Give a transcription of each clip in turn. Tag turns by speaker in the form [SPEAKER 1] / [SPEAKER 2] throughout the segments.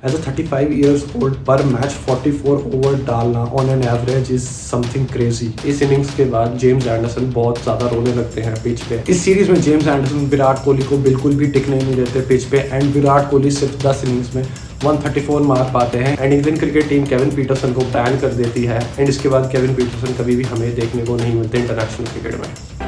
[SPEAKER 1] As a 35 years old पर match 44 over डालना on an average is something crazy. इस innings के बाद जेम्स एंडरसन बहुत ज्यादा रोने लगते हैं पिच पे। इस सीरीज में जेम्स एंडरसन विराट कोहली को बिल्कुल भी टिकने नहीं देते पिच पे एंड विराट कोहली सिर्फ 10 इनिंग्स में 134 मार पाते हैं and England cricket team Kevin Pietersen को बैन कर देती है एंड इसके बाद केविन पीटरसन कभी भी हमें देखने को नहीं मिलते इंटरनेशनल क्रिकेट में।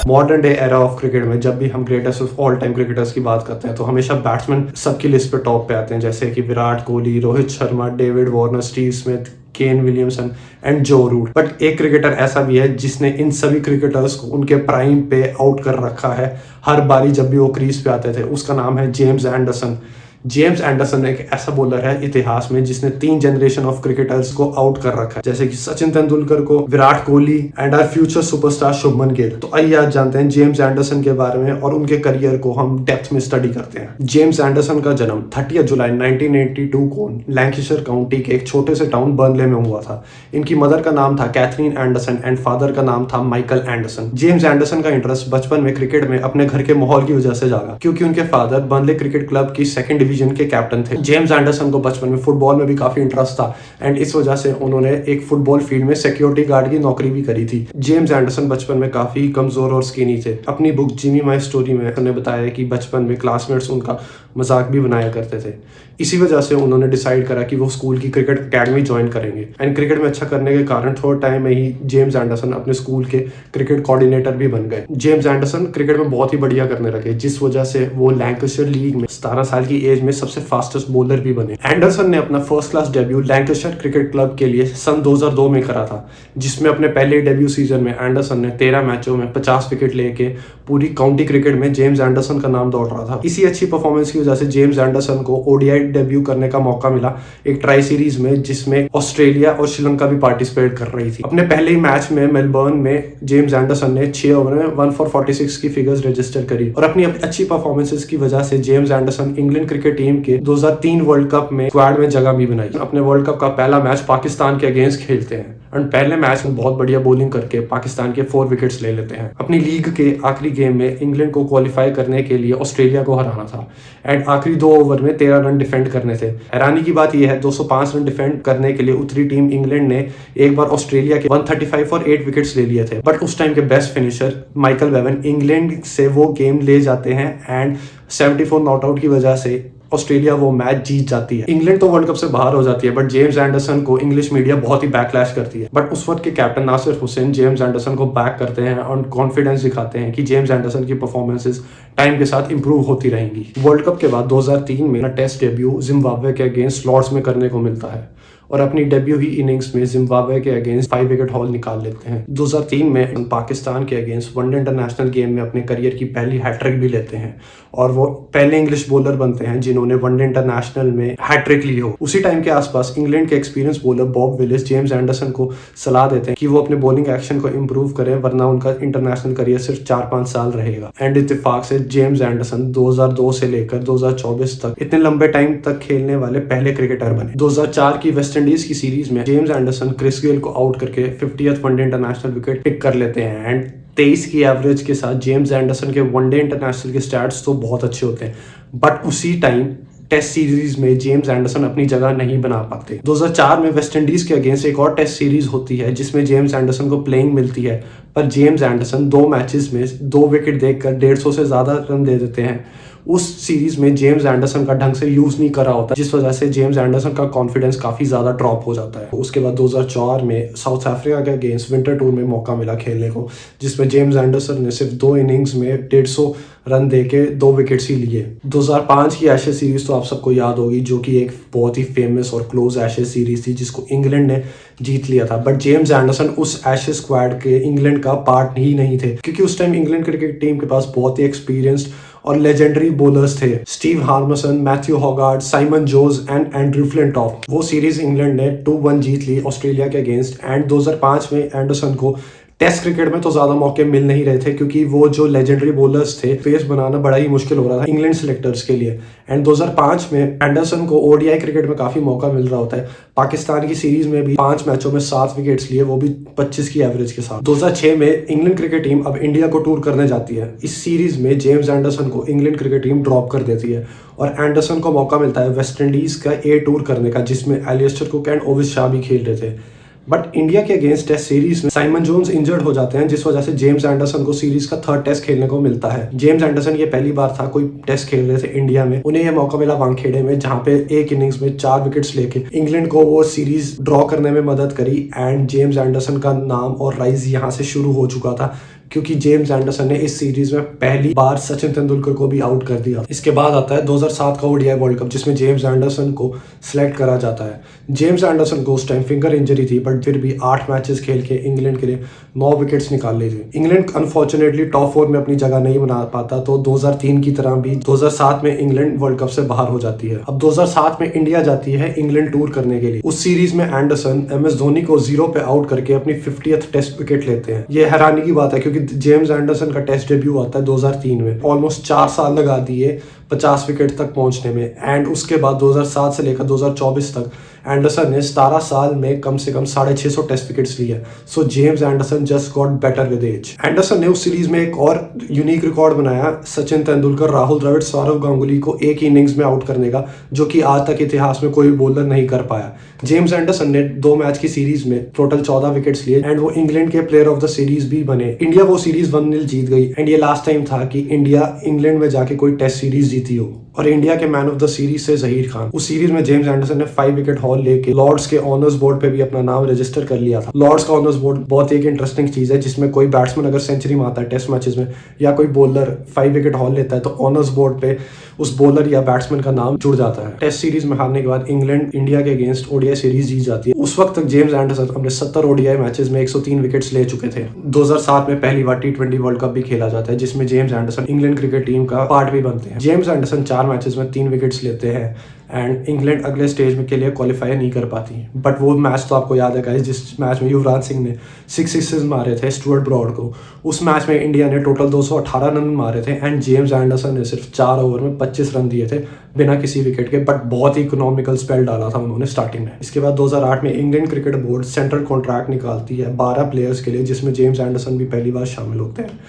[SPEAKER 1] Modern day era of cricket में जब भी हम greatest of all time cricketers की बात करते हैं तो हमेशा बैट्समैन सबकी लिस्ट पे टॉप पे आते हैं, जैसे कि Virat Kohli, Rohit Sharma, David Warner, Steve Smith, Kane Williamson and जो रूट। बट एक क्रिकेटर ऐसा भी है जिसने इन सभी क्रिकेटर्स को उनके प्राइम पे आउट कर रखा है हर बारी जब भी वो क्रीज पे आते थे। उसका नाम है जेम्स एंडरसन। जेम्स एंडरसन एक ऐसा बॉलर है इतिहास में जिसने 3 जनरेशन ऑफ क्रिकेटर्स को आउट कर रखा है, जैसे कि सचिन तेंदुलकर को, Virat Kohli and our future superstar Shubman Gill. तो आइए आज जानते हैं जेम्स एंडरसन के बारे में और उनके करियर को हम डेप्थ में स्टडी करते हैं। जेम्स एंडरसन का जन्म 30 जुलाई 1982 को लैंकाशायर काउंटी के एक छोटे से टाउन बर्नले में हुआ था। इनकी मदर का नाम था कैथरीन एंडरसन एंड फादर का नाम था माइकल एंडरसन। जेम्स एंडरसन का इंटरेस्ट बचपन में क्रिकेट में अपने घर के माहौल की वजह से जागा, क्योंकि उनके फादर बर्नले क्रिकेट क्लब की सेकंड डिवीजन के कैप्टन थे। जेम्स एंडरसन को बचपन में फुटबॉल में भी काफी इंटरेस्ट था एंड इस वजह से उन्होंने एक फुटबॉल फील्ड में सिक्योरिटी गार्ड की नौकरी भी करी थी। जेम्स एंडरसन बचपन में काफी कमजोर और स्किनी थे। अपनी बुक जिमी माय स्टोरी में उन्होंने बताया कि बचपन में क्लासमेट्स उनका मजाक भी बनाया करते थे। इसी वजह से उन्होंने डिसाइड करा कि वो स्कूल की क्रिकेट अकेडमी ज्वाइन करेंगे एंड क्रिकेट में अच्छा करने के कारण थोड़ा टाइम में ही जेम्स एंडरसन अपने स्कूल के क्रिकेट कोऑर्डिनेटर भी बन गए। जेम्स एंडरसन क्रिकेट में बहुत ही बढ़िया करने लगे, जिस वजह से वो लैंकाशायर लीग में 17 साल की एज में सबसे फास्टेस्ट बॉलर भी बने। एंडरसन ने अपना first class debut Lancashire cricket club के लिए सन 2002 में करा था, जिसमें अपने पहले डेब्यू सीजन में एंडरसन ने 13 मैचों में 50 विकेट लेके पूरी काउंटी क्रिकेट में जेम्स एंडरसन का नाम दौड़ रहा था। इसी अच्छी परफॉर्मेंस की वजह से जेम्स एंडरसन को ओडीआई डेब्यू करने का मौका मिला एक ट्राई सीरीज में, जिसमें ऑस्ट्रेलिया और श्रीलंका भी पार्टिसिपेट कर रही थी। अपने पहले ही मैच में मेलबर्न में जेम्स एंडरसन ने 6 ओवर में 1 for 46 की फिगर्स रजिस्टर करी और अपनी अच्छी परफॉर्मेंसेस की वजह से James Anderson England cricket team के 2003 वर्ल्ड कप में स्क्वाड में जगह भी बनाई। अपने वर्ल्ड कप का पहला मैच पाकिस्तान के अगेंस्ट खेलते हैं और पहले मैच में बहुत बढ़िया बॉलिंग करके पाकिस्तान के 4 विकेट्स ले लेते हैं। अपनी लीग के आखिरी गेम में इंग्लैंड को क्वालिफाई करने के लिए ऑस्ट्रेलिया को हराना था एंड आखिरी 2 ओवर में 13 रन डिफेंड करने थे। हैरानी की बात यह है 205 रन डिफेंड करने के लिए उतरी टीम इंग्लैंड ने एक बार ऑस्ट्रेलिया के 135 और 8 विकेट्स ले लिए थे, बट उस टाइम के best finisher Michael woven England से वो गेम ले जाते हैं एंड 74 नॉट आउट की वजह से ऑस्ट्रेलिया वो मैच जीत जाती है। इंग्लैंड तो वर्ल्ड कप से बाहर हो जाती है, बट जेम्स एंडरसन को इंग्लिश मीडिया बहुत ही बैकलैश करती है। बट उस वक्त के captain Nasser Hussain James Anderson को बैक करते हैं और कॉन्फिडेंस दिखाते हैं कि जेम्स एंडरसन की परफॉर्मेंसेस टाइम के साथ इंप्रूव होती रहेंगी। वर्ल्ड कप के बाद 2003 में टेस्ट डेब्यू जिम्बाब्वे के अगेंस्ट लॉर्ड्स में करने को मिलता है और अपनी डेब्यू ही इनिंग्स में जिम्बाब्वे के अगेंस्ट 5 विकेट हॉल निकाल लेते हैं। 2003 में पाकिस्तान के अगेंस्ट वनडे इंटरनेशनल गेम में अपने करियर की पहली हैट्रिक भी लेते हैं और वो पहले इंग्लिश बॉलर बनते हैं जिन्होंने वनडे इंटरनेशनल में हैट्रिक ली हो। उसी टाइम के आसपास इंग्लैंड के experience bowler Bob Willis James Anderson को सलाह देते हैं कि वो अपने बॉलिंग एक्शन को इंप्रूव करें, वरना उनका इंटरनेशनल करियर सिर्फ 4-5 साल रहेगा। एंड इत्तेफाक से जेम्स एंडरसन 2002 से लेकर 2024 तक इतने लंबे टाइम तक खेलने वाले पहले क्रिकेटर बने। 2004 की वेस्ट इंडीज की सीरीज में जेम्स एंडरसन क्रिस गेल को आउट करके 50th one day international wicket pick कर लेते हैं एंड 23 की एवरेज के साथ जेम्स एंडरसन के वनडे इंटरनेशनल के स्टैट्स तो बहुत अच्छे होते हैं, बट उसी टाइम टेस्ट सीरीज में जेम्स एंडरसन अपनी जगह नहीं बना पाते। 2004 में वेस्ट इंडीज के अगेंस्ट एक और टेस्ट सीरीज होती है जिसमें जेम्स एंडरसन को प्लेइंग मिलती है, पर जेम्स एंडरसन 2 मैचेस में 2 विकेट देकर 150 से ज्यादा रन दे देते हैं। उस सीरीज में जेम्स एंडरसन का ढंग से यूज नहीं करा होता, जिस वजह से जेम्स एंडरसन का कॉन्फिडेंस काफी ज्यादा ड्रॉप हो जाता है। उसके बाद 2004 में साउथ अफ्रीका के अगेंस्ट विंटर टूर में मौका मिला खेलने को, जिसमें जेम्स एंडरसन ने सिर्फ 2 इनिंग्स में 150 रन देके 2 विकेट्स ही लिए। 2005 की एशेज सीरीज तो आप सबको याद होगी, जो कि एक बहुत ही फेमस और क्लोज एशेज सीरीज थी जिसको इंग्लैंड ने जीत लिया था, बट जेम्स एंडरसन उस एशेज स्क्वाड के इंग्लैंड का पार्ट ही नहीं थे, क्योंकि उस टाइम इंग्लैंड क्रिकेट टीम के पास बहुत ही एक्सपीरियंस्ड और लेजेंडरी बॉलर्स थे। Steve Harmison, Matthew Hoggard, Simon जोज एंड एंड्रू फ्लिंटॉफ। वो सीरीज इंग्लैंड ने 2-1 जीत ली ऑस्ट्रेलिया के अगेंस्ट एंड 2005 में एंडरसन को टेस्ट क्रिकेट में तो ज्यादा मौके मिल नहीं रहे थे क्योंकि वो जो लेजेंडरी बॉलर्स थे पेस बनाना बड़ा ही मुश्किल हो रहा था इंग्लैंड सिलेक्टर्स के लिए। एंड 2005 में एंडरसन को ओडीआई क्रिकेट में काफी मौका मिल रहा होता है। पाकिस्तान की सीरीज में भी 5 मैचों में 7 विकेट्स लिए, वो भी 25 की एवरेज के साथ। 2006 में इंग्लैंड क्रिकेट टीम अब इंडिया को टूर करने जाती है। इस सीरीज में जेम्स एंडरसन को इंग्लैंड क्रिकेट टीम ड्रॉप कर देती है और एंडरसन को मौका मिलता है वेस्ट इंडीज का ए टूर करने का, जिसमें Alastair cook and Ovis Shah भी खेल रहे थे। बट इंडिया के अगेंस्ट टेस्ट सीरीज में साइमन जोन्स इंजर्ड हो जाते हैं, जिस वजह से जेम्स एंडरसन को सीरीज का 3rd टेस्ट खेलने को मिलता है। जेम्स एंडरसन ये पहली बार था कोई टेस्ट खेल रहे थे इंडिया में। उन्हें यह मौका मिला वानखेड़े में, जहां पे एक इनिंग्स में 4 विकेट्स लेके इंग्लैंड को वो सीरीज ड्रॉ करने में मदद करी। एंड जेम्स एंडरसन का नाम और राइज यहाँ से शुरू हो चुका था क्योंकि जेम्स एंडरसन ने इस सीरीज में पहली बार सचिन तेंदुलकर को भी आउट कर दिया। इसके बाद आता है 2007 का ओडीआई वर्ल्ड कप, जिसमें जेम्स एंडरसन को सिलेक्ट करा जाता है। जेम्स एंडरसन को उस टाइम फिंगर इंजरी थी, बट फिर भी 8 मैचेस खेल के इंग्लैंड के लिए 9 विकेट्स निकाल ली थी। इंग्लैंड अनफॉर्चुनेटली टॉप 4 में अपनी जगह नहीं बना पाता, तो 2003 की तरह भी 2007 में इंग्लैंड वर्ल्ड कप से बाहर हो जाती है। अब 2007 में इंडिया जाती है इंग्लैंड टूर करने के लिए। उस सीरीज में एंडरसन MS धोनी को 0 पे आउट करके अपनी 50th टेस्ट विकेट लेते हैं। ये हैरानी की बात है क्योंकि जेम्स एंडरसन का टेस्ट डेब्यू आता है 2003 में। ऑलमोस्ट 4 साल लगा दिए 50 विकेट तक पहुंचने में। एंड उसके बाद 2007 से लेकर 2024 तक एंडरसन ने 17 साल में कम से कम 650 टेस्ट विकेट्स लिए। So James Anderson just got better with age. Anderson ने उस सीरीज में एक और यूनिक रिकॉर्ड बनाया, सचिन तेंदुलकर, राहुल द्रविड़, सौरव गांगुली को एक ही इनिंग्स में आउट करने का, जो कि आज तक इतिहास में कोई बॉलर नहीं कर पाया। जेम्स एंडरसन ने 2 मैच की सीरीज में टोटल 14 विकेट्स लिए एंड वो इंग्लैंड के प्लेयर ऑफ द सीरीज भी बने। इंडिया वो सीरीज 1-0 जीत गई एंड ये लास्ट टाइम था कि इंडिया इंग्लैंड में जाके कोई टेस्ट सीरीज जीती हो। और इंडिया के मैन ऑफ द सीरीज से जहीर खान। उस सीरीज में जेम्स एंडरसन ने 5 विकेट हॉल लेके लॉर्ड्स के ऑनर्स बोर्ड पे भी अपना नाम रजिस्टर कर लिया था। लॉर्ड्स का ऑनर्स बोर्ड बहुत ही एक इंटरेस्टिंग चीज है, जिसमें कोई बैट्समैन अगर सेंचुरी मारता है टेस्ट मैचेस में या कोई बॉलर 5 विकेट हॉल लेता है तो ऑनर्स बोर्ड पे उस बॉलर या बैट्समैन का नाम जुड़ जाता है। टेस्ट सीरीज में हारने के बाद इंग्लैंड इंडिया के अगेंस्ट ओडीआई सीरीज जीत जाती है। उस वक्त तक जेम्स एंडरसन अपने 70 ओडीआई मैचेस में 103 विकेट्स ले चुके थे। 2007 में पहली बार T20 वर्ल्ड कप भी खेला जाता है, जिसमें James Anderson England cricket team का पार्ट भी बनते हैं। जेम्स एंडरसन 4 मैचेस में 3 विकेट्स लेते हैं एंड इंग्लैंड अगले स्टेज में के लिए क्वालिफाई नहीं कर पाती। बट वो मैच तो आपको याद है गाइस, जिस मैच में युवराज सिंह ने 6 सिक्सेस मारे थे स्टुअर्ट ब्रॉड को। उस मैच में इंडिया ने टोटल 218 रन मारे थे एंड जेम्स एंडरसन ने सिर्फ 4 ओवर में 25 रन दिए थे बिना किसी विकेट के। बट बहुत ही इकोनॉमिकल स्पेल डाला था उन्होंने स्टार्टिंग में। इसके बाद 2008 में England cricket board central contract निकालती है 12 प्लेयर्स के लिए, जिसमें जेम्स एंडरसन भी पहली बार शामिल होते हैं।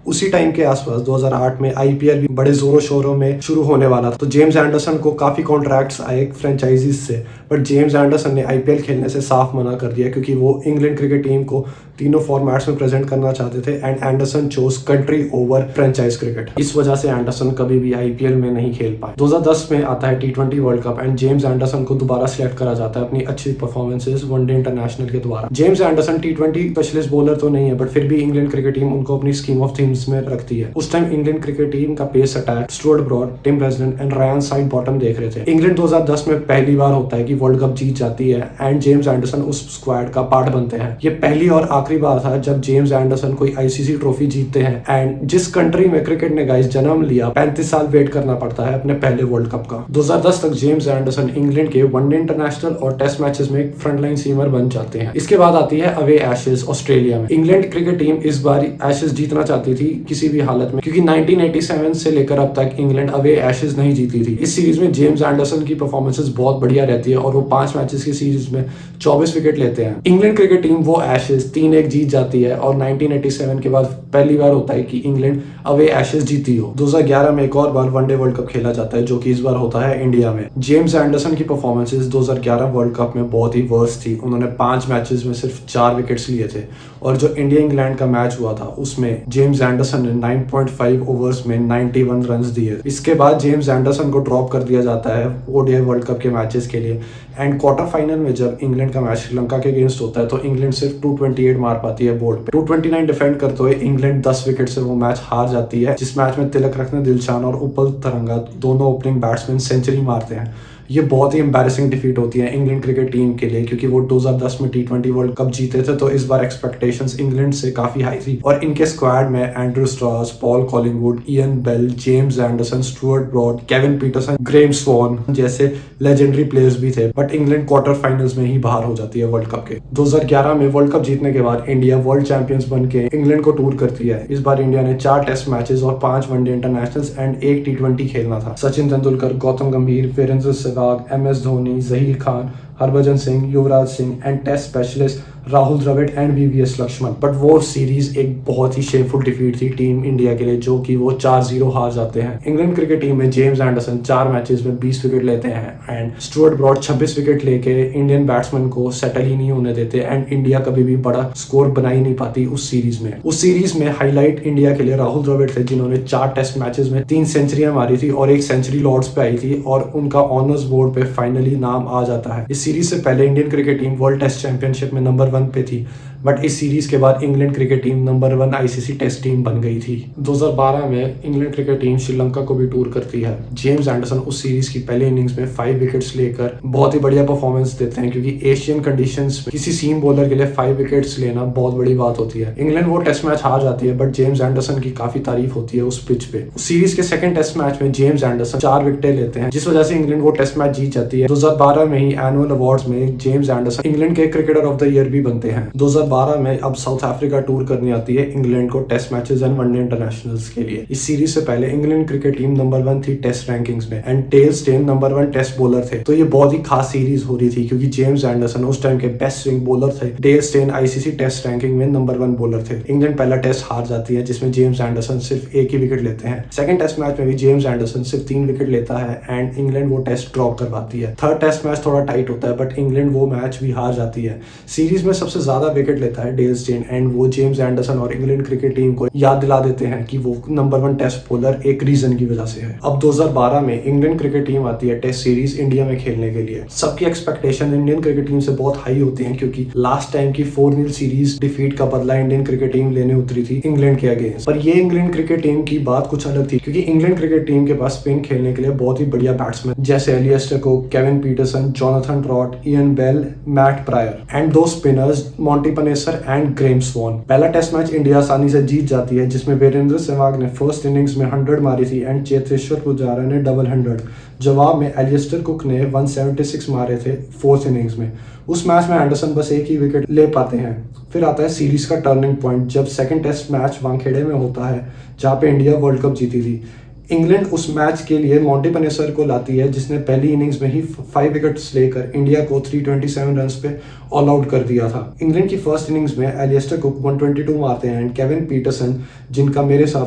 [SPEAKER 1] उसी टाइम के आसपास 2008 में आईपीएल भी बड़े जोरों शोरों में शुरू होने वाला था, तो जेम्स एंडरसन को काफी कॉन्ट्रैक्ट्स आए फ्रेंचाइजीज से। बट जेम्स एंडरसन ने आईपीएल खेलने से साफ मना कर दिया क्योंकि वो इंग्लैंड क्रिकेट टीम को तीनों फॉर्मेट्स में प्रेजेंट करना चाहते थे and Anderson chose country over franchise cricket. इस वजह से एंडरसन कभी भी आईपीएल में नहीं खेल पाए। 2010 में आता है T20 world cup and James Anderson को दोबारा सिलेक्ट करा जाता है अपनी अच्छी परफॉर्मेंसेज वनडे इंटरनेशनल के द्वारा। James Anderson T20 specialist bowler तो नहीं है, बट फिर भी इंग्लैंड क्रिकेट टीम उनको अपनी स्कीम ऑफ थिंग्स में रखती है। उस टाइम इंग्लैंड क्रिकेट टीम का pace attack Stuart Broad, Tim रेजडेंट एंड रायन साइड बॉटम देख रहे थे। इंग्लैंड 2010 में पहली बार होता है कि वर्ल्ड कप जीत जाती है एंड जेम्स एंडरसन उस स्क्वाड का पार्ट बनते हैं। ये पहली और आखिरी बार था जब जेम्स एंडरसन कोई आईसीसी ट्रॉफी जीतते हैं एंड जिस कंट्री में क्रिकेट ने गाइस जन्म लिया 35 साल वेट करना पड़ता है अपने पहले वर्ल्ड कप का। 2010 तक जेम्स एंडरसन इंग्लैंड के वनडे इंटरनेशनल और टेस्ट मैचेस में फ्रंटलाइन सीमर बन जाते हैं। इसके बाद आती है अवे एशेज ऑस्ट्रेलिया में। इंग्लैंड क्रिकेट टीम इस बार एशेज जीतना चाहती थी किसी भी हालत में, क्योंकि 1987 से लेकर अब तक इंग्लैंड अवे एशेज नहीं जीती थी। इस सीरीज में जेम्स एंडरसन की परफॉर्मेंसेस बहुत बढ़िया रहती है और वो 5 मैचेस की सीरीज में 24 विकेट लेते हैं। इंग्लैंड क्रिकेट टीम वो एशेज 3-1 जीत जाती है और 1987 के बाद पहली बार होता है कि इंग्लैंड अवे एशेज जीती हो। 2011 में एक और बार वनडे वर्ल्ड कप खेला जाता है, जो कि इस बार होता है इंडिया में। जेम्स एंडरसन की परफॉर्मेंसेस 2011 वर्ल्ड कप में बहुत ही वर्स्ट थी। उन्होंने 5 मैचेस में सिर्फ 4 विकेट्स लिए थे और जो इंडिया इंग्लैंड का मैच हुआ था उसमें जेम्स एंडरसन ने 9.5 ओवर्स में 91 रन दिए। इसके बाद जेम्स एंडरसन को ड्रॉप कर दिया जाता है ओडीआई वर्ल्ड कप के मैचेस के लिए एंड क्वार्टर फाइनल में जब इंग्लैंड का मैच श्रीलंका के अगेंस्ट होता है तो इंग्लैंड सिर्फ 228 मार पाती है बोर्ड पे। 229 डिफेंड करते हुए इंग्लैंड 10 विकेट से वो मैच हार जाती है, जिस मैच में तिलक रत्ने दिलशान और उपल तरंगा दोनों ओपनिंग बैट्समैन सेंचुरी मारते हैं। ये बहुत ही एम्बैरेसिंग डिफीट होती है इंग्लैंड क्रिकेट टीम के लिए, क्योंकि वो 2010 में T20 वर्ल्ड कप जीते थे, तो इस बार एक्सपेक्टेशंस इंग्लैंड से काफी हाई थी। और इनके स्क्वाड में Andrew Strauss, Paul Collingwood, Ian Bell, James Anderson, Stuart Broad, Kevin Pietersen, Graeme Swann जैसे लेजेंडरी प्लेयर्स भी थे। बट इंग्लैंड क्वार्टर फाइनल्स में ही बाहर हो जाती है वर्ल्ड कप के। 2011 में वर्ल्ड कप जीतने के बाद इंडिया वर्ल्ड चैंपियंस बन के इंग्लैंड को टूर करती है। इस बार इंडिया ने 4 टेस्ट मैचेस और 5 वनडे इंटरनेशनल्स एंड 1 T20 खेलना था। Sachin Tendulkar, Gautam Gambhir, Virender Sehwag, MS Dhoni, Zaheer Khan, Harbhajan Singh, Yuvraj Singh and test specialist Rahul Dravid and VVS Laxman. But वो सीरीज एक बहुत ही शेमफुल डिफीट थी टीम इंडिया के लिए, जो कि वो 4-0 हार जाते हैं। इंग्लैंड क्रिकेट टीम में जेम्स एंडरसन 4 मैचेस में 20 विकेट लेते हैं एंड स्टुअर्ट ब्रॉड 26 विकेट लेके इंडियन बैट्समैन को सेटल ही नहीं होने देते एंड इंडिया कभी भी बड़ा स्कोर बना ही नहीं पाती उस सीरीज में हाईलाइट इंडिया के लिए राहुल द्रविड़ थे, जिन्होंने 4 टेस्ट मैचेस में 3 सेंचुरियां मारी थी और 1 सेंचुरी लॉर्ड्स पे आई थी और उनका ऑनर्स बोर्ड पे फाइनली नाम आ जाता है। इस सीरीज से पहले Indian cricket team world test championship में नंबर 1 पे थी, बट इस सीरीज के बाद England cricket team number 1 ICC test team बन गई थी। 2012 में इंग्लैंड क्रिकेट टीम श्रीलंका को भी टूर करती है। जेम्स एंडरसन उस सीरीज की पहले इनिंग्स में 5 विकेट्स लेकर बहुत ही बढ़िया परफॉर्मेंस देते हैं, क्योंकि एशियन कंडीशंस में किसी सीम बॉलर के लिए 5 विकेट्स लेना बहुत बड़ी बात होती है। इंग्लैंड वो टेस्ट मैच हार जाती है, बट जेम्स एंडरसन की काफी तारीफ होती है उस पिच पे। उस सीरीज के सेकंड टेस्ट मैच में जेम्स एंडरसन 4 विकेटें लेते हैं, जिस वजह से इंग्लैंड वो टेस्ट मैच जीत जाती है। 2012 में ही एनुअल अवार्ड्स में जेम्स एंडरसन इंग्लैंड के क्रिकेटर ऑफ द ईयर भी बनते हैं। 2012 में अब साउथ अफ्रीका टूर करनी आती है इंग्लैंड को test matches and one day internationals के लिए। इस सीरीज से पहले इंग्लैंड क्रिकेट टीम नंबर 1 थी टेस्ट रैंकिंग्स में and Dale Steyn number 1 test bowler थे। तो ये बहुत ही खास सीरीज हो रही थी, क्योंकि जेम्स एंडरसन उस टाइम के बेस्ट स्विंग बॉलर थे। Dale Steyn ICC test ranking में नंबर 1 बॉलर थे। इंग्लैंड पहला टेस्ट हार जाती है, जिसमें जेम्स एंडरसन सिर्फ 1 ही विकेट लेते हैं। सेकंड टेस्ट मैच में भी जेम्स एंडरसन सिर्फ 3 विकेट लेता है एंड इंग्लैंड वो टेस्ट ड्रॉप करवाती है। थर्ड टेस्ट मैच थोड़ा टाइट होता है, बट इंग्लैंड वो मैच भी हार जाती है। सीरीज में सबसे ज्यादा विकेट लेता है डेल स्टेन एंड वो जेम्स एंडरसन और इंग्लैंड क्रिकेट टीम को याद दिला देते हैं कि वो नंबर 1 टेस्ट बॉलर एक रीजन की वजह से है। अब 2012 में इंग्लैंड क्रिकेट टीम आती है टेस्ट सीरीज इंडिया में खेलने के लिए। सबकी एक्सपेक्टेशन इंडियन क्रिकेट टीम से बहुत हाई होती हैं, क्योंकि लास्ट टाइम की 4-0 सीरीज डिफीट का बदला इंडियन क्रिकेट टीम लेने उतरी थी इंग्लैंड के अगेंस्ट। पर ये इंग्लैंड क्रिकेट टीम की बात कुछ अलग थी, क्योंकि इंग्लैंड क्रिकेट टीम के पास स्पिन खेलने के लिए बहुत ही बढ़िया बैट्समैन जैसे Alastair Cook, Kevin Pietersen, Jonathan Trott, Ian Bell, Matt Prior and 2 spinners Monty Panesar and Graeme Swann. पहला टेस्ट मैच इंडिया आसानी से जीत जाती है, जिसमें वीरेंद्र सहवाग ने फर्स्ट इनिंग्स में 100 मारी थी एंड चेतेश्वर पुजारा ने डबल 100। जवाब में एलियस्टर कुक ने 176 मारे थे 4th इनिंग्स में। उस मैच में एंडरसन बस 1 ही विकेट ले पाते हैं। फिर आता है सीरीज का टर्निंग पॉइंट, जब सेकंड टेस्ट मैच वानखेड़े में होता है, जहां पे इंडिया वर्ल्ड कप जीती थी। इंग्लैंड उस मैच के लिए मॉन्टी पनेसर को लाती है, जिसने पहली इनिंग्स में ही 5 विकेट्स लेकर इंडिया को 327 रन्स पे ऑल आउट कर दिया था। इंग्लैंड की फर्स्ट इनिंग्स में एलियस्टर कुक 122 मारते हैं एंड केविन पीटरसन, जिनका मेरे हिसाब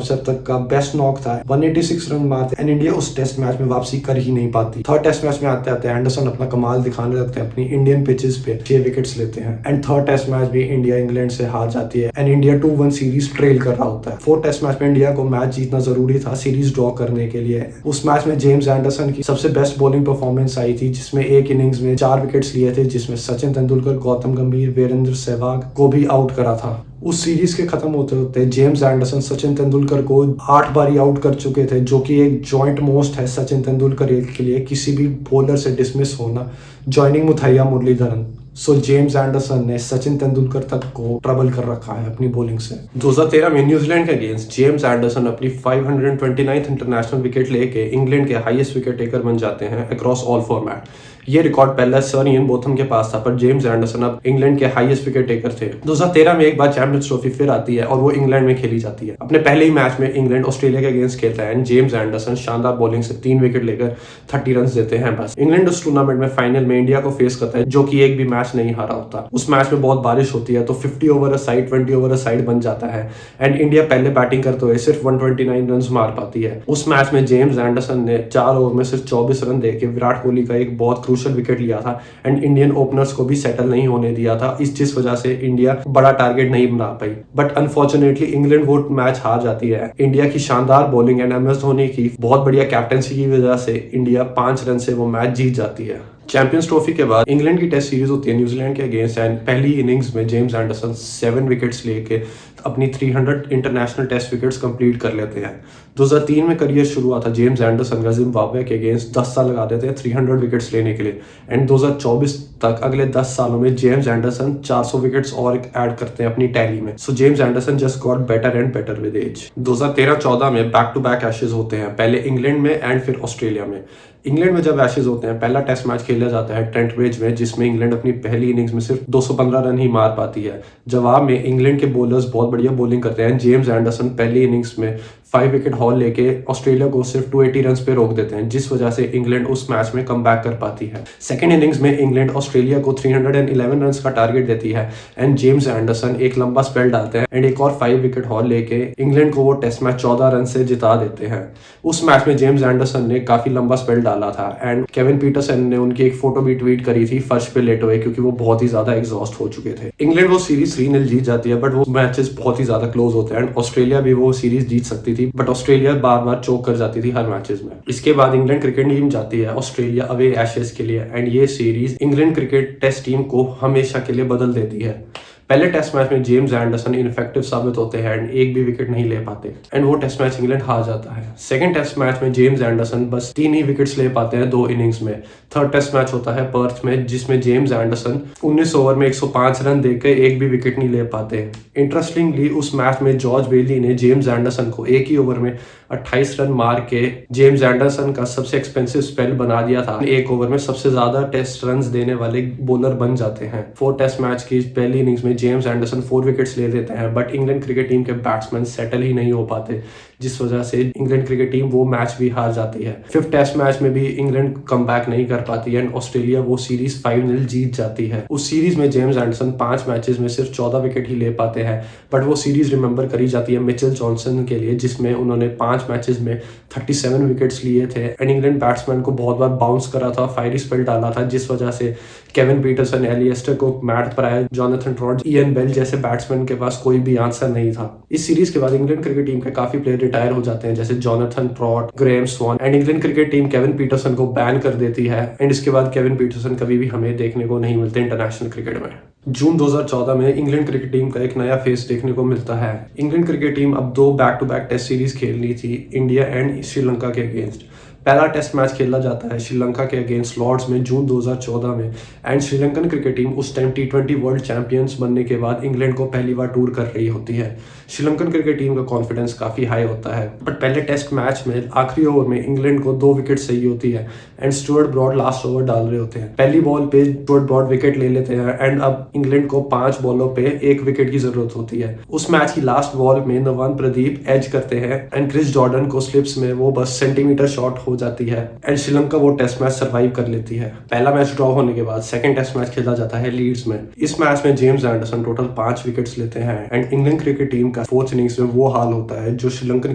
[SPEAKER 1] से अब तक का बेस्ट नॉक था, 186 रन मारते एंड इंडिया उस टेस्ट मैच में वापसी कर ही नहीं पाती। थर्ड टेस्ट मैच में आते आते एंडरसन अपना कमाल दिखाने लगते हैं, अपनी इंडियन पिचेस पे 6 विकेट्स लेते हैं एंड थर्ड टेस्ट मैच भी इंडिया इंग्लैंड से हार जाती है एंड इंडिया 2-1 सीरीज ट्रेल कर रहा होता है। फोर्थ टेस्ट मैच में इंडिया को मैच जीतना जरूरी था सीरीज ड्रॉ करने के लिए। उस मैच में जेम्स एंडरसन की सबसे बेस्ट बॉलिंग परफॉर्मेंस आई थी, जिसमें एक इनिंग्स में 4 विकेट्स लिए थे, जिसमें सचिन तेंदुलकर, गौतम गंभीर, वीरेंद्र सहवाग को भी आउट करा था। उस सीरीज के खत्म होते होते जेम्स एंडरसन सचिन तेंदुलकर को 8 बारी आउट कर चुके थे, जो कि एक जॉइंट मोस्ट है सचिन तेंदुलकर के लिए किसी भी बॉलर से डिसमिस होना, joining Muttiah Muralitharan. So James Anderson ने सचिन तेंदुलकर तक को ट्रबल कर रखा है अपनी बॉलिंग से। 2013 में न्यूजीलैंड के अगेंस्ट जेम्स एंडरसन अपनी 529th इंटरनेशनल विकेट लेके इंग्लैंड के हाईएस्ट विकेट टेकर बन जाते हैं अक्रॉस ऑल फॉर्मेट। ये रिकॉर्ड पहले सर इयन बोथम के पास था, पर जेम्स एंडरसन अब इंग्लैंड के हाईएस्ट विकेट टेकर थे। 2013 में एक बार चैंपियंस ट्रॉफी फिर आती है और वो इंग्लैंड में खेली जाती है। अपने पहले ही मैच में इंग्लैंड ऑस्ट्रेलिया के अगेंस्ट खेलता है एंड जेम्स एंडरसन शानदार बॉलिंग से 3 विकेट लेकर 30 रन देते हैं बस। इंग्लैंड उस टूर्नामेंट में फाइनल में इंडिया को फेस करता है, जो कि एक भी मैच नहीं हारा होता। उस मैच में बहुत बारिश होती है, तो 50 over a side 20 over a side बन जाता है एंड इंडिया पहले बैटिंग करते हुए सिर्फ 129 रन मार पाती है। उस मैच में जेम्स एंडरसन ने 4 ओवर में सिर्फ 24 रन देके विराट कोहली का एक बहुत क्रूशियल विकेट लिया था एंड इंडियन ओपनर्स को भी सेटल नहीं होने दिया था, जिस वजह से इंडिया बड़ा टारगेट नहीं बना पाई। बट अनफॉर्चुनेटली इंग्लैंड वो मैच हार जाती है। इंडिया की शानदार बॉलिंग एंड MS धोनी की बहुत बढ़िया कैप्टनसी की वजह से इंडिया 5 रन से वो मैच जीत जाती है। चैंपियंस ट्रॉफी के बाद इंग्लैंड की टेस्ट सीरीज होती है न्यूजीलैंड के अगेंस्ट एंड पहली इनिंग्स में जेम्स एंडरसन 7 विकेट्स लेके अपनी 300 इंटरनेशनल टेस्ट विकेट्स कंप्लीट कर लेते हैं। 2003 में करियर शुरू हुआ था जेम्स एंडरसन का जिम्बाब्वे के अगेंस्ट, 10 साल लगा देते हैं 300 विकेट्स लेने के लिए। एंड 2024 तक अगले 10 सालों में जेम्स एंडरसन 400 विकेट्स और ऐड करते हैं अपनी टैली में। So James Anderson just got better and better with age. 2013-14 में बैक टू बैक एशेज होते हैं, पहले इंग्लैंड में एंड फिर ऑस्ट्रेलिया में। इंग्लैंड में जब एशेज होते हैं, पहला टेस्ट मैच खेला जाता है ट्रेंट ब्रिज में, जिसमें इंग्लैंड अपनी पहली इनिंग्स में सिर्फ 215 रन ही मार पाती है। जवाब में इंग्लैंड के बॉलर्स बहुत बढ़िया बॉलिंग करते हैं। जेम्स एंडरसन पहली इनिंग्स में 5 विकेट हॉल लेके ऑस्ट्रेलिया को सिर्फ 280 रन पे रोक देते हैं, जिस वजह से इंग्लैंड उस मैच में कम बैक कर पाती है। सेकेंड इनिंग्स में इंग्लैंड ऑस्ट्रेलिया को 311 रन का टारगेट देती है एंड जेम्स एंडरसन एक लंबा स्पेल डालते हैं एंड एक और 5 विकेट हॉल लेके इंग्लैंड को वो टेस्ट मैच 14 रन से जिता देते हैं। उस मैच में जेम्स एंडरसन ने काफी लंबा स्पेल डाला था एंड केविन पीटरसन ने उनकी एक फोटो भी ट्वीट करी थी फर्श पे लेटे हुए, क्योंकि वो बहुत ही ज्यादा एग्जॉस्ट हो चुके थे। इंग्लैंड वो सीरीज 3-0 जीत जाती है, बट वो मैचेस बहुत ही ज्यादा क्लोज होते हैं एंड ऑस्ट्रेलिया भी वो सीरीज जीत सकती थी, बट ऑस्ट्रेलिया बार बार चोक कर जाती थी हर मैचेस में। इसके बाद इंग्लैंड क्रिकेट टीम जाती है ऑस्ट्रेलिया अवे एशेज के लिए एंड ये series England cricket test team को हमेशा के लिए बदल देती है। पहले टेस्ट मैच में जेम्स एंडरसन इनफेक्टिव साबित होते हैं एंड एक भी विकेट नहीं ले पाते एंड वो टेस्ट मैच इंग्लैंड हार जाता है। सेकंड टेस्ट मैच में जेम्स एंडरसन बस 3 ही विकेट्स ले पाते हैं 2 इनिंग्स में। थर्ड टेस्ट मैच होता है पर्थ में, जिसमें जेम्स एंडरसन 19 ओवर में 105 रन देकर एक भी विकेट नहीं ले पाते। इंटरेस्टिंगली उस मैच में जॉर्ज बेली ने जेम्स एंडरसन को एक ही ओवर में 28 रन मार के जेम्स एंडरसन का सबसे एक्सपेंसिव स्पेल बना दिया था। एक ओवर में सबसे ज्यादा टेस्ट रन देने वाले बॉलर बन जाते हैं। 4 टेस्ट मैच की पहली इनिंग्स में जेम्स एंडरसन 4 विकेट्स ले लेते हैं, बट इंग्लैंड क्रिकेट टीम के बैट्समैन सेटल ही नहीं हो पाते, जिस वजह से इंग्लैंड क्रिकेट टीम वो मैच भी हार जाती है। 5th टेस्ट मैच में भी इंग्लैंड कम बैक नहीं कर पाती एंड ऑस्ट्रेलिया वो सीरीज 5-0 जीत जाती है। उस सीरीज में जेम्स एंडरसन 5 मैचेस में सिर्फ 14 विकेट ही ले पाते हैं, बट वो सीरीज रिमेंबर करी जाती है मिचेल जॉनसन के लिए, जिसमें उन्होंने 5 मैचेस में 37 विकेट्स लिए थे एंड इंग्लैंड बैट्समैन को बहुत बार बाउंस करा था, फायरी स्पेल डाला था, जिस वजह से Kevin Pietersen, Alastair Cook, Matt Prior, Jonathan Trott, Ian Bell जैसे बैट्समैन के पास कोई भी आंसर नहीं था। इस सीरीज के बाद इंग्लैंड क्रिकेट टीम के काफी प्लेयर रिटायर हो जाते हैं, जैसे Jonathan trout, Graeme sworn and England cricket team Kevin Pietersen को बैन कर देती है एंड इसके बाद केविन पीटरसन कभी भी हमें देखने को नहीं मिलते इंटरनेशनल क्रिकेट में। जून 2014 में इंग्लैंड क्रिकेट टीम का एक नया फेस देखने को मिलता है। इंग्लैंड क्रिकेट टीम अब 2 back to back test series खेलनी थी इंडिया एंड श्रीलंका के अगेंस्ट। पहला टेस्ट मैच खेला जाता है श्रीलंका के अगेंस्ट लॉर्ड्स में जून 2014 में एंड श्रीलंकन क्रिकेट टीम उस टाइम T20 वर्ल्ड चैंपियंस बनने के बाद इंग्लैंड को पहली बार टूर कर रही होती है। श्रीलंकन क्रिकेट टीम का कॉन्फिडेंस काफी हाई होता है, बट पहले टेस्ट मैच में आखिरी ओवर में इंग्लैंड को 2 विकेट चाहिए होती है and Stuart Broad last over डाल रहे होते हैं। पहली बॉल पे स्टुअर्ट ब्रॉड विकेट ले लेते हैं एंड अब इंग्लैंड को 5 बॉलों पे 1 विकेट की जरूरत होती है। उस मैच की लास्ट बॉल में नवान प्रदीप एज करते हैं एंड क्रिस जॉर्डन को स्लिप्स में वो बस सेंटीमीटर शॉट हो जाती है एंड श्रीलंका वो टेस्ट मैच सरवाइव कर लेती है। पहला मैच ड्रॉ होने के बाद सेकंड टेस्ट मैच खेला जाता है लीड्स में। इस मैच में जेम्स एंडरसन टोटल 5 विकेट्स लेते हैं एंड इंग्लैंड क्रिकेट टीम का 4th इनिंग्स में वो हाल होता है जो श्रीलंकन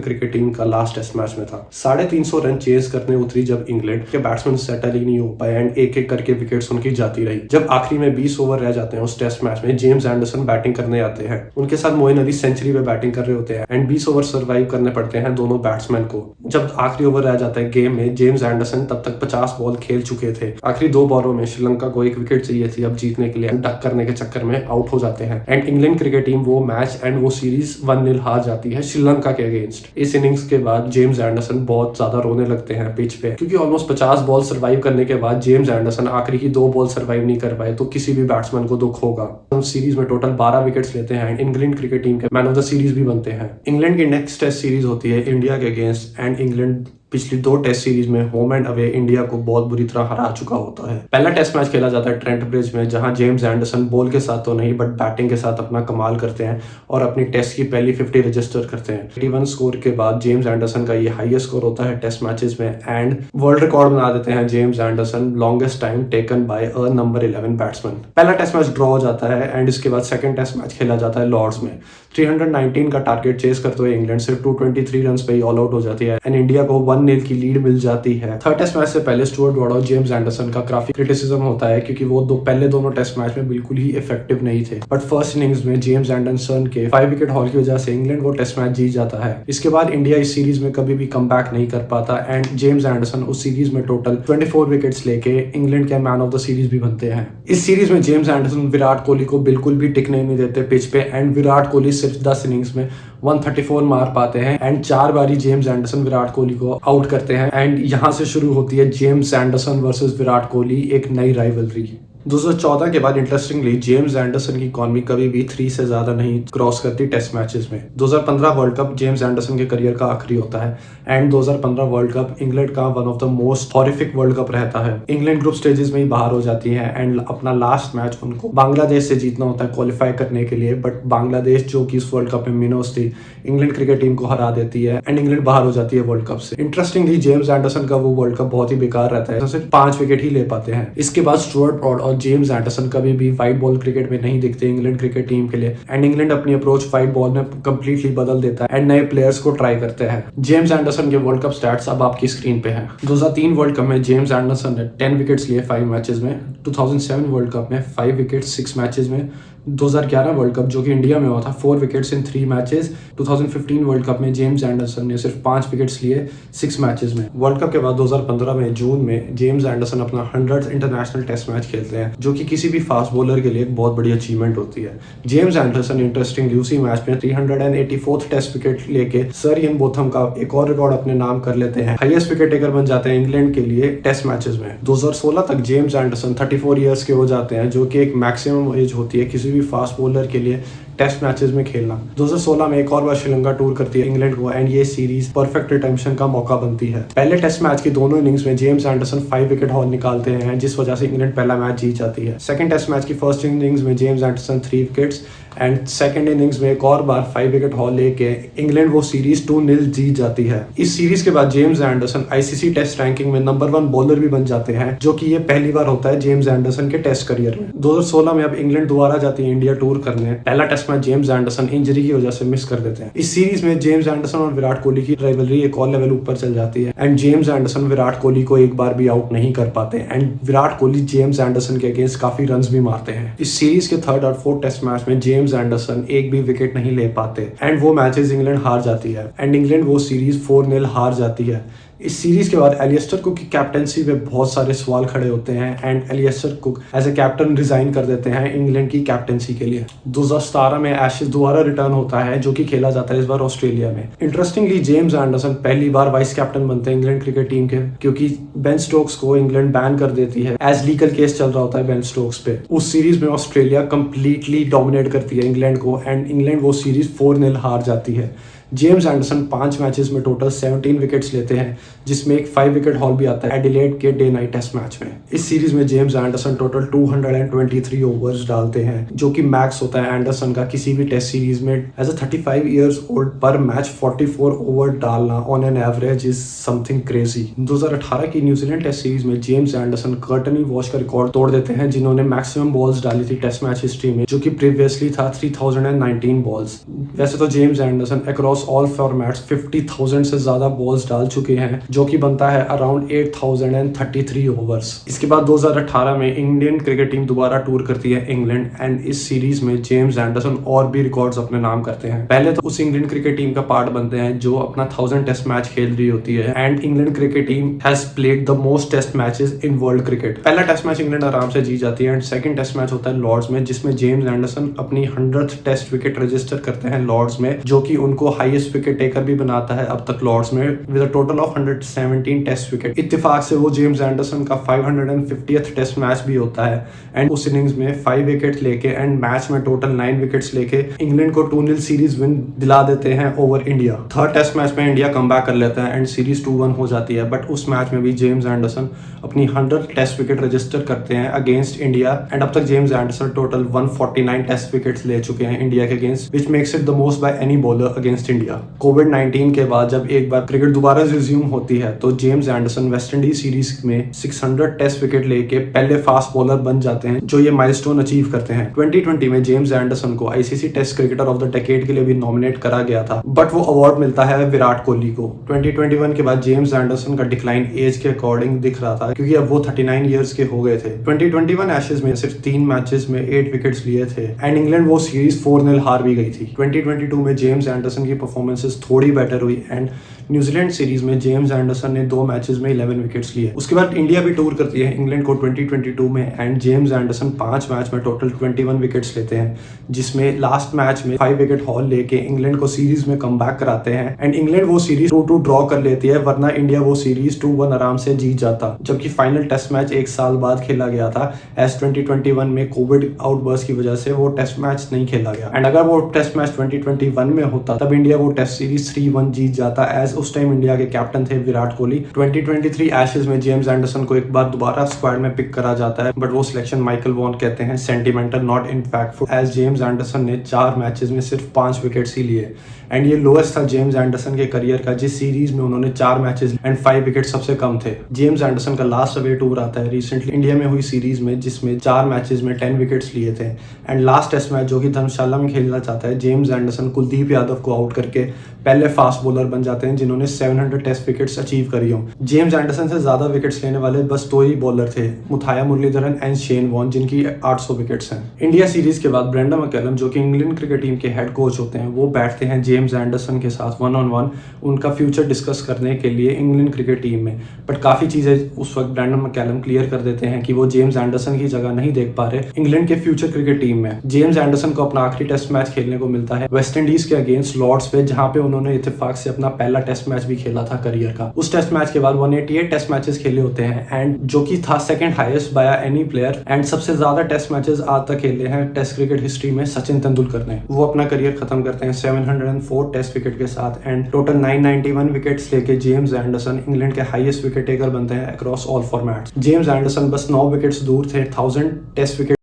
[SPEAKER 1] क्रिकेट टीम का लास्ट टेस्ट मैच में था। 350 रन चेज करने उतरी जब इंग्लैंड के बैट्समैन सेटल ही नहीं हो पाए एंड एक एक करके विकेट्स उनकी जाती रही। जब आखिरी में 20 ओवर रह जाते हैं उस टेस्ट मैच में, जेम्स एंडरसन बैटिंग करने आते हैं। उनके साथ मोइन अली सेंचुरी पे बैटिंग कर रहे होते हैं एंड 20 ओवर सर्वाइव करने पड़ते हैं दोनों बैट्समैन को। जब आखिरी ओवर रह जाता है गेम में, जेम्स एंडरसन तब तक 50 बॉल खेल चुके थे। आखिरी 2 बॉलों में श्रीलंका को 1 विकेट चाहिए थी अब जीतने के लिए, डक करने के चक्कर में आउट हो जाते हैं एंड इंग्लैंड क्रिकेट टीम वो मैच एंड वो सीरीज 1-0 हार जाती है श्रीलंका के अगेंस्ट। इस इनिंग्स के बाद जेम्स एंडरसन बहुत ज्यादा रोने लगते हैं पिच पे, क्योंकि ऑलमोस्ट 50 बॉल सर्वाइव करने के बाद जेम्स एंडरसन आखिरी की 2 बॉल सर्वाइव नहीं कर पाए, तो किसी भी बैट्समैन को दुख होगा। उस सीरीज में टोटल 12 विकेट्स लेते हैं एंड इंग्लैंड क्रिकेट टीम के मैन ऑफ द सीरीज भी बनते हैं। इंग्लैंड की नेक्स्ट टेस्ट सीरीज होती है इंडिया के अगेंस्ट एंड इंग्लैंड पिछली 2 टेस्ट सीरीज में होम एंड अवे इंडिया को बहुत बुरी तरह हरा चुका होता है। पहला टेस्ट मैच खेला जाता है ट्रेंट ब्रिज में, जहां जेम्स एंडरसन बॉल के साथ तो नहीं बट बैटिंग के साथ अपना कमाल करते हैं और अपनी टेस्ट की पहली 50 रजिस्टर करते हैं। 81 स्कोर के बाद जेम्स एंडरसन का ये हाईएस्ट स्कोर होता है टेस्ट मैचेस में एंड वर्ल्ड रिकॉर्ड बना देते हैं James Anderson, longest time taken by a number 11 batsman. पहला टेस्ट मैच ड्रॉ हो जाता है एंड इसके बाद सेकंड टेस्ट मैच खेला जाता है लॉर्ड्स में। 319 का टारगेट चेस करते हुए इंग्लैंड सिर्फ 223 रन पे ही ऑल आउट हो जाती है एंड इंडिया को 1 1-0 की लीड मिल जाती है। थर्ड टेस्ट मैच से पहले स्टुअर्ट ब्रॉड और जेम्स एंडरसन का काफी क्रिटिसिज्म होता है क्योंकि वो पहले दोनों टेस्ट मैच में बिल्कुल ही इफेक्टिव नहीं थे, बट फर्स्ट इनिंग्स में जेम्स एंडरसन के 5 विकेट हॉल की वजह से इंग्लैंड वो टेस्ट मैच जीत जाता है। इसके बाद इंडिया इस सीरीज में कभी भी कम बैक नहीं कर पाता एंड जेम्स एंडरसन उस सीरीज में टोटल 24 विकेट्स लेके इंग्लैंड के मैन ऑफ द सीरीज भी बनते हैं। इस सीरीज में जेम्स एंडरसन विराट कोहली को बिल्कुल भी टिकने नहीं देते पिच पे एंड विराट कोहली सिर्फ 10 इनिंग्स में 134 मार पाते हैं एंड 4 बारी जेम्स एंडरसन विराट कोहली को आउट करते हैं एंड यहाँ से शुरू होती है James Anderson versus Virat Kohli एक नई राइवलरी। 2014 के बाद इंटरेस्टिंगली जेम्स एंडरसन की इकॉनमी कभी भी 3 से ज्यादा नहीं क्रॉस करती टेस्ट मैचेस में। 2015 वर्ल्ड कप जेम्स एंडरसन के करियर का आखिरी होता है एंड 2015 वर्ल्ड कप इंग्लैंड का one of the most horrific world cup रहता है। इंग्लैंड ग्रुप स्टेजेस में ही बाहर हो जाती है एंड अपना लास्ट मैच उनको बांग्लादेश से जीतना होता है क्वालिफाई करने के लिए, बट बांग्लादेश जो कि इस वर्ल्ड कप में मिनोस थी इंग्लैंड क्रिकेट टीम को हरा देती है एंड इंग्लैंड बाहर हो जाती है वर्ल्ड कप से। इंटरेस्टिंगली जेम्स एंडरसन का वो वर्ल्ड कप बहुत ही बेकार रहता है, सिर्फ 5 विकेट ही ले पाते हैं। इसके बाद स्टुअर्ट ब्रॉड और जेम्स एंडरसन कभी भी व्हाइट बॉल क्रिकेट में नहीं दिखते इंग्लैंड क्रिकेट टीम के लिए एंड इंग्लैंड अपनी अप्रोच व्हाइट बॉल में कंप्लीटली बदल देता है एंड नए प्लेयर्स को ट्राई करते हैं। जेम्स एंडरसन के वर्ल्ड कप स्टैट्स अब आपकी स्क्रीन पे हैं। 2003 वर्ल्ड कप में जेम्स एंडरसन ने 10 विकेट्स लिए 5 मैचेस में। 2007 वर्ल्ड कप में 5 विकेट्स 6 मैचेस में। 2011 वर्ल्ड कप जो कि इंडिया में हुआ था 4 wickets in 3 matches. 2015 world cup में जेम्स एंडरसन ने सिर्फ 5 विकेट्स लिए 6 मैचेस में। वर्ल्ड कप के बाद 2015 में जून में जेम्स एंडरसन अपना 100th इंटरनेशनल टेस्ट मैच खेलते हैं जो कि किसी भी फास्ट बॉलर के लिए एक बहुत बड़ी अचीवमेंट होती है। जेम्स एंडरसन इंटरेस्टिंगली उसी मैच में 384th टेस्ट विकेट लेके सर इयन बोथम का एक और रिकॉर्ड अपने नाम कर लेते हैं, हाईएस्ट विकेट टेकर बन जाते हैं इंग्लैंड के लिए टेस्ट मैचेस में। 2016 तक जेम्स एंडरसन 34 ईयर्स के हो जाते हैं जो कि एक मैक्सिमम एज होती है किसी भी फास्ट बॉलर के लिए टेस्ट मैचेस में खेलना। 2016 में एक और बार श्रीलंका टूर करती है इंग्लैंड को एंड ये सीरीज परफेक्ट रिटेंशन का मौका बनती है। पहले टेस्ट मैच की दोनों इनिंग्स में जेम्स एंडरसन 5 विकेट हॉल निकालते हैं जिस वजह से इंग्लैंड पहला मैच जीत जाती है। सेकंड टेस्ट मैच की फर्स्ट इनिंग्स में James Anderson 3 wickets and second innings में एक और बार 5 विकेट हॉल लेके इंग्लैंड वो सीरीज 2-0 जीत जाती है। इस सीरीज के बाद James Anderson ICC test ranking में नंबर 1 बॉलर भी बन जाते हैं जो कि ये पहली बार होता है जेम्स एंडरसन के टेस्ट करियर में। 2016 में अब इंग्लैंड दोबारा जाती है इंडिया टूर करने। पहला test match James Anderson injury की वजह से मिस कर देते हैं। इस सीरीज में जेम्स एंडरसन और विराट कोहली की राइवलरी एक और लेवल ऊपर चल जाती है and James Anderson Virat Kohli को एक बार भी आउट नहीं कर पाते and Virat Kohli James Anderson के अगेंस्ट काफी रन्स भी मारते हैं। इस सीरीज के थर्ड और फोर्थ टेस्ट मैच में जेम्स एंडरसन एक भी विकेट नहीं ले पाते एंड वो मैचेस इंग्लैंड हार जाती है एंड इंग्लैंड वो सीरीज 4-0 हार जाती है। इस सीरीज के बाद एलिस्टर कुक की कैप्टनसी पे बहुत सारे सवाल खड़े होते हैं and Alastair Cook as a captain resign कर देते हैं इंग्लैंड की कैप्टनसी के लिए। 2017 में एशेज दोबारा रिटर्न होता है जो कि खेला जाता है इस बार ऑस्ट्रेलिया में। इंटरेस्टिंगली जेम्स एंडरसन पहली बार वाइस कैप्टन बनते हैं इंग्लैंड क्रिकेट टीम के क्योंकि बेन स्टोक्स को इंग्लैंड बैन कर देती है एज लीगल केस चल रहा होता है बेन स्टोक्स पे। उस सीरीज में ऑस्ट्रेलिया कंप्लीटली डोमिनेट करती है इंग्लैंड को एंड इंग्लैंड वो सीरीज 4-0 हार जाती है। जेम्स एंडरसन 5 मैचेस में टोटल 17 विकेट्स लेते हैं जिसमें एक 5 विकेट हॉल भी आता है एडिलेड के डे नाइट टेस्ट मैच में। इस सीरीज में जेम्स एंडरसन टोटल 223 ओवर्स डालते हैं जो कि मैक्स होता है एंडरसन का किसी भी टेस्ट सीरीज में। एज अ 35 इयर्स ओल्ड पर मैच 44 ओवर डालना on an average is something crazy. 2018 की न्यूजीलैंड टेस्ट सीरीज में जेम्स एंडरसन कर्टनी वॉश का रिकॉर्ड तोड़ देते हैं जिन्होंने मैक्सिमम बॉल्स डाली थी टेस्ट मैच हिस्ट्री में जो कि प्रीवियसली था 3019 बॉल्स। वैसे तो James Anderson across all formats 50,000 से ज्यादा बॉल्स डाल चुके हैं जो कि बनता है अराउंड 8,033 ओवर्स। इसके बाद 2018 में इंडियन क्रिकेट टीम दोबारा टूर करती है इंग्लैंड एंड इस सीरीज में जेम्स एंडरसन और भी रिकॉर्ड्स अपने नाम करते हैं। पहले तो उस इंग्लैंड क्रिकेट टीम का पार्ट बनते हैं जो अपना 1000 टेस्ट मैच खेल रही होती है and England cricket team has played the most test matches in world cricket. पहला टेस्ट मैच इंग्लैंड आराम से जीत जाती है एंड सेकंड टेस्ट मैच होता है लॉर्ड्स में जिसमें जेम्स एंडरसन अपनी 100th टेस्ट विकेट रजिस्टर करते हैं लॉर्ड्स में जो कि उनको हाईएस्ट विकेट टेकर भी बनाता है अब तक लॉर्ड्स में with a total of 117 test wicket. इत्तेफाक से वो जेम्स एंडरसन का 550th टेस्ट मैच भी होता है एंड उस इनिंग्स में 5 विकेट लेके एंड मैच में टोटल 9 विकेट्स लेके इंग्लैंड को 2-0 सीरीज विन दिला देते हैं over India. Third test match में इंडिया कमबैक कर लेता है एंड सीरीज 2-1 हो जाती है बट उस मैच में भी जेम्स एंडरसन अपनी 100th टेस्ट विकेट रजिस्टर करते हैं अगेंस्ट इंडिया एंड अब तक James Anderson total 149 test wickets ले चुके हैं इंडिया के against which makes it the most by any bowler against India. कोविड-19 के बाद जब एक बार क्रिकेट दोबारा रिज्यूम होती है तो James Anderson West Indies series में 600 टेस्ट विकेट लेके पहले फास्ट बॉलर बन जाते हैं जो ये माइलस्टोन अचीव करते हैं। 2020 में जेम्स एंडरसन को ICC test cricketer of the decade के लिए भी नॉमिनेट करा गया था, बट वो अवार्ड मिलता है विराट कोहली को। 2021 के बाद जेम्स एंडरसन का डिक्लाइन एज के अकॉर्डिंग दिख रहा था क्योंकि अब वो 39 ईयर्स के हो गए थे। 2021 एशेज में सिर्फ 3 मैचेस में 8 विकेट्स लिए थे एंड इंग्लैंड वो सीरीज 4-0 हार भी गई थी। 2022 में जेम्स एंडरसन की परफॉर्मेंसेस थोड़ी बेटर हुई एंड न्यूजीलैंड सीरीज में जेम्स एंडरसन ने 2 मैचेस में 11 विकेट्स लिए। उसके बाद इंडिया भी टूर करती है इंग्लैंड को 2022 में एंड जेम्स एंडरसन 5 मैच में टोटल 21 विकेट्स लेते हैं, जिसमें लास्ट मैच में 5 विकेट हॉल लेके इंग्लैंड को सीरीज में कमबैक कराते हैं एंड इंग्लैंड वो सीरीज 2-2 ड्रॉ कर लेती है, वरना इंडिया वो सीरीज 2-1 आराम से जीत जाता। जबकि फाइनल टेस्ट मैच 1 साल बाद खेला गया था एज 2021 में कोविड आउटबर्स्ट की वजह से वो टेस्ट मैच नहीं खेला गया एंड अगर वो टेस्ट मैच 2021 में होता तब इंडिया वो टेस्ट सीरीज 3-1 जीत जाता एज उस टाइम इंडिया के कैप्टन थे विराट कोहली। 2023 एशेज में जेम्स एंडरसन को एक बार दोबारा स्क्वाड में पिक करा जाता है, बट वो सिलेक्शन माइकल वॉन कहते हैं sentimental not impactful as James Anderson ने 4 मैचेस में सिर्फ 5 विकेट्स ही लिए एंड ये लोएस्ट था जेम्स एंडरसन के करियर का, जिस सीरीज में उन्होंने 4 मैचेस एंड 5 विकेट सबसे कम थे। जेम्स एंडरसन का लास्ट अवे टूर आता है रिसेंटली इंडिया में हुई सीरीज में, जिसमें 4 मैचेस में 10 विकेट्स लिए थे एंड लास्ट टेस्ट मैच जो कि धर्मशाला में खेलना चाहता है, जेम्स एंडरसन कुलदीप यादव को आउट करके पहले फास्ट बॉलर बन जाते हैं जिन्होंने 700 टेस्ट विकेट्स अचीव करी हो। जेम्स एंडरसन से ज्यादा विकेट्स लेने वाले बस 2 ही बॉलर थे, Muthayya Muraleedharan and Shane Warne, जिनकी 800 विकेट्स हैं। इंडिया सीरीज के बाद ब्रेंडन मैकलम जो कि इंग्लैंड क्रिकेट टीम के हेड कोच होते हैं, वो बैठते हैं जेम्स एंडरसन के साथ 1-on-1 उनका फ्यूचर डिस्कस करने के लिए इंग्लैंड क्रिकेट टीम में। बट काफी चीजें उस वक्त ब्रेंडन मैकलम क्लियर कर देते हैं कि वो जेम्स एंडरसन की जगह नहीं देख पा रहे इंग्लैंड के फ्यूचर क्रिकेट टीम में। जेम्स एंडरसन को अपना आखिरी टेस्ट मैच खेलने को मिलता है वेस्ट इंडीज के अगेंस्ट लॉर्ड्स पे, जहां पे उन्होंने इत्तेफाक से अपना पहला टेस्ट मैच भी खेला था करियर का। उस टेस्ट मैच के बाद 188 टेस्ट मैचेस खेले होते हैं एंड जो कि था second highest by any player and सबसे ज्यादा टेस्ट मैचेस आज तक खेले हैं टेस्ट क्रिकेट हिस्ट्री में सचिन तेंदुलकर ने। वो अपना करियर खत्म करते हैं 704 टेस्ट विकेट के साथ एंड टोटल 991 विकेट्स लेके जेम्स एंडरसन इंग्लैंड के हाईएस्ट विकेट टेकर बनते हैं across all formats. James Anderson बस 9 विकेट्स दूर थे 1000 टेस्ट विकेट